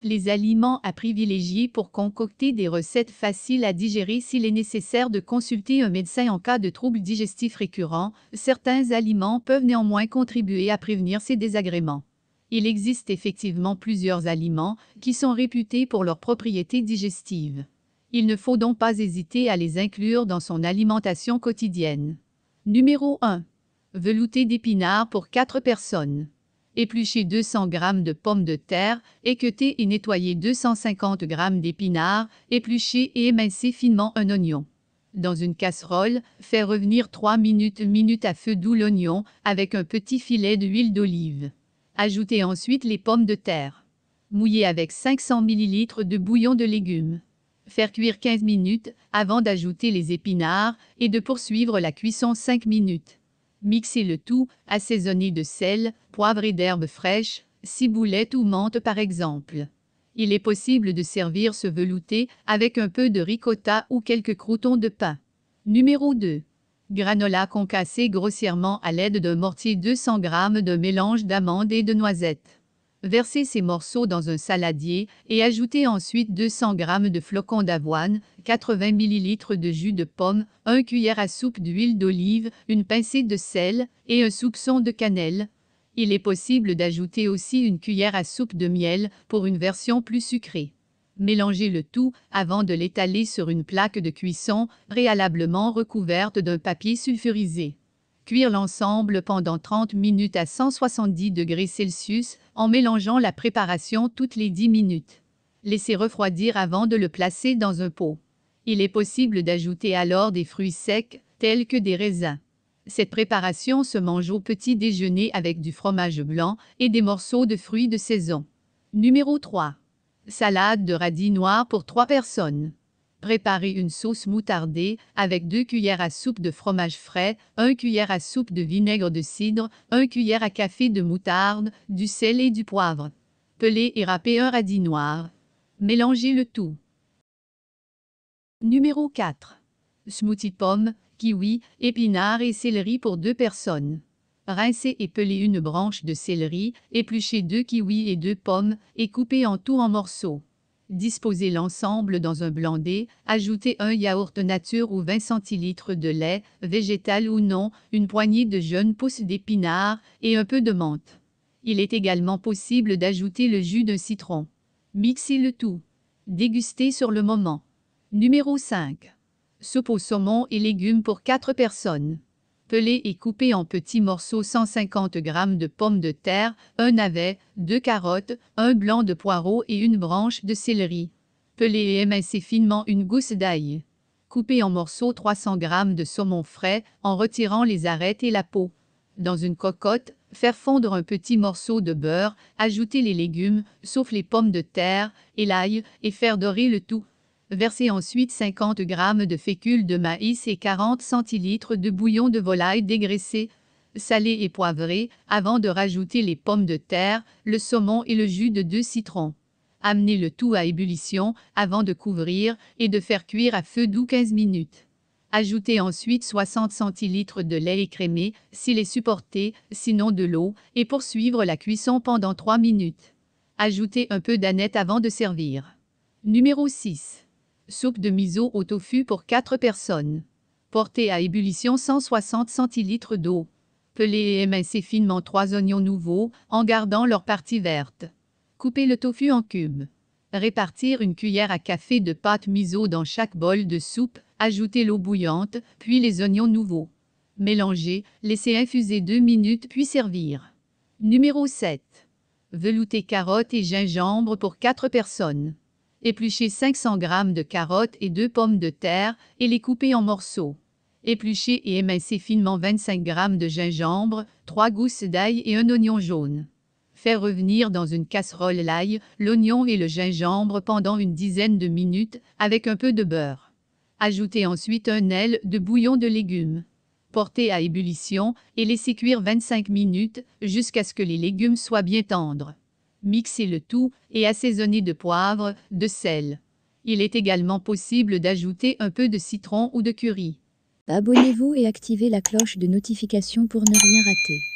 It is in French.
Les aliments à privilégier pour concocter des recettes faciles à digérer. S'il est nécessaire de consulter un médecin en cas de troubles digestifs récurrents, certains aliments peuvent néanmoins contribuer à prévenir ces désagréments. Il existe effectivement plusieurs aliments qui sont réputés pour leurs propriétés digestives. Il ne faut donc pas hésiter à les inclure dans son alimentation quotidienne. Numéro 1. Velouté d'épinards pour 4 personnes. Épluchez 200 g de pommes de terre, équeutez et nettoyez 250 g d'épinards, épluchez et émincez finement un oignon. Dans une casserole, faites revenir 3 minutes à feu doux l'oignon avec un petit filet d'huile d'olive. Ajoutez ensuite les pommes de terre. Mouillez avec 500 ml de bouillon de légumes. Faire cuire 15 minutes avant d'ajouter les épinards et de poursuivre la cuisson 5 minutes. Mixez le tout, assaisonnez de sel, poivre et d'herbes fraîches, ciboulette ou menthe par exemple. Il est possible de servir ce velouté avec un peu de ricotta ou quelques croûtons de pain. Numéro 2. Granola concassé grossièrement à l'aide d'un mortier 200 g de mélange d'amandes et de noisettes. Versez ces morceaux dans un saladier et ajoutez ensuite 200 g de flocons d'avoine, 80 ml de jus de pomme, 1 cuillère à soupe d'huile d'olive, une pincée de sel et un soupçon de cannelle. Il est possible d'ajouter aussi une cuillère à soupe de miel pour une version plus sucrée. Mélangez le tout avant de l'étaler sur une plaque de cuisson préalablement recouverte d'un papier sulfurisé. Cuire l'ensemble pendant 30 minutes à 170 degrés Celsius en mélangeant la préparation toutes les 10 minutes. Laissez refroidir avant de le placer dans un pot. Il est possible d'ajouter alors des fruits secs, tels que des raisins. Cette préparation se mange au petit déjeuner avec du fromage blanc et des morceaux de fruits de saison. Numéro 3. Salade de radis noirs pour 3 personnes. Préparez une sauce moutardée avec 2 cuillères à soupe de fromage frais, 1 cuillère à soupe de vinaigre de cidre, 1 cuillère à café de moutarde, du sel et du poivre. Pelez et râpez un radis noir. Mélangez le tout. Numéro 4. Smoothie pommes, kiwi, épinards et céleri pour 2 personnes. Rincez et pelez une branche de céleri, épluchez 2 kiwis et 2 pommes et coupez en tout en morceaux. Disposez l'ensemble dans un blandet, ajoutez un yaourt nature ou 20 centilitres de lait, végétal ou non, une poignée de jeunes pousses d'épinards et un peu de menthe. Il est également possible d'ajouter le jus d'un citron. Mixez le tout. Dégustez sur le moment. Numéro 5. Soupe au saumon et légumes pour 4 personnes. Pelez et coupez en petits morceaux 150 g de pommes de terre, un navet, 2 carottes, un blanc de poireau et une branche de céleri. Pelez et émincez finement une gousse d'ail. Coupez en morceaux 300 g de saumon frais en retirant les arêtes et la peau. Dans une cocotte, faire fondre un petit morceau de beurre, ajouter les légumes, sauf les pommes de terre et l'ail, et faire dorer le tout. Versez ensuite 50 g de fécule de maïs et 40 centilitres de bouillon de volaille dégraissé, salé et poivré, avant de rajouter les pommes de terre, le saumon et le jus de 2 citrons. Amenez le tout à ébullition avant de couvrir et de faire cuire à feu doux 15 minutes. Ajoutez ensuite 60 centilitres de lait écrémé s'il est supporté, sinon de l'eau, et poursuivre la cuisson pendant 3 minutes. Ajoutez un peu d'aneth avant de servir. Numéro 6. Soupe de miso au tofu pour 4 personnes. Portez à ébullition 160 centilitres d'eau. Pelez et émincez finement 3 oignons nouveaux en gardant leur partie verte. Coupez le tofu en cubes. Répartir une cuillère à café de pâte miso dans chaque bol de soupe, ajoutez l'eau bouillante, puis les oignons nouveaux. Mélangez, laissez infuser 2 minutes puis servir. Numéro 7. Velouté carottes et gingembre pour 4 personnes. Épluchez 500 g de carottes et 2 pommes de terre et les coupez en morceaux. Épluchez et émincez finement 25 g de gingembre, 3 gousses d'ail et un oignon jaune. Faire revenir dans une casserole l'ail, l'oignon et le gingembre pendant une dizaine de minutes avec un peu de beurre. Ajoutez ensuite un aile de bouillon de légumes. Portez à ébullition et laissez cuire 25 minutes jusqu'à ce que les légumes soient bien tendres. Mixez le tout et assaisonnez de poivre, de sel. Il est également possible d'ajouter un peu de citron ou de curry. Abonnez-vous et activez la cloche de notification pour ne rien rater.